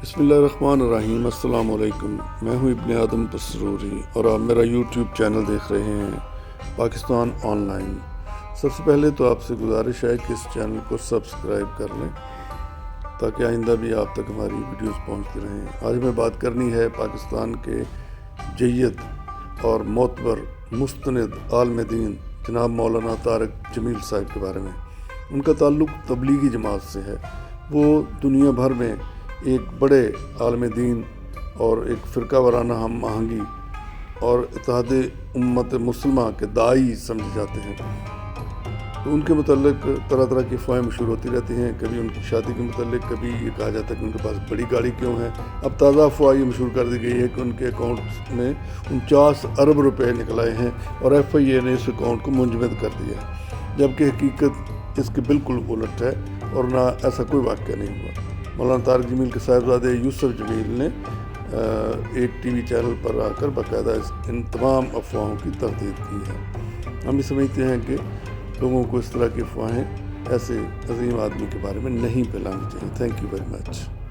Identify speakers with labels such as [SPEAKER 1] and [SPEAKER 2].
[SPEAKER 1] بسم اللہ الرحمن الرحیم۔ السلام علیکم، میں ہوں ابن آدم پسروری اور آپ میرا یوٹیوب چینل دیکھ رہے ہیں پاکستان آن لائن۔ سب سے پہلے تو آپ سے گزارش ہے کہ اس چینل کو سبسکرائب کر لیں تاکہ آئندہ بھی آپ تک ہماری ویڈیوز پہنچتی رہیں۔ آج میں بات کرنی ہے پاکستان کے جید اور معتبر مستند عالم دین جناب مولانا طارق جمیل صاحب کے بارے میں۔ ان کا تعلق تبلیغی جماعت سے ہے۔ وہ دنیا بھر میں ایک بڑے عالم دین اور ایک فرقہ وارانہ ہم آہنگی اور اتحاد امت مسلمہ کے داعی سمجھے جاتے ہیں۔ تو ان کے متعلق طرح طرح کی افواہیں مشہور ہوتی رہتی ہیں، کبھی ان کی شادی کے متعلق، کبھی یہ کہا جاتا ہے کہ ان کے پاس بڑی گاڑی کیوں ہے۔ اب تازہ افواہ یہ مشہور کر دی گئی ہے کہ ان کے اکاؤنٹ میں 49 ارب روپے نکل آئے ہیں اور ایف آئی اے نے اس اکاؤنٹ کو منجمد کر دیا ہے، جبکہ حقیقت اس کے بالکل الٹ ہے اور نہ ایسا کوئی واقعہ نہیں ہوا۔ مولانا طارق جمیل کے صاحبزادے یوسف جمیل نے ایک ٹی وی چینل پر آ کر باقاعدہ ان تمام افواہوں کی تردید کی ہے۔ ہم یہ سمجھتے ہیں کہ لوگوں کو اس طرح کی افواہیں ایسے عظیم آدمی کے بارے میں نہیں پھیلانی چاہیے۔ Thank you very much.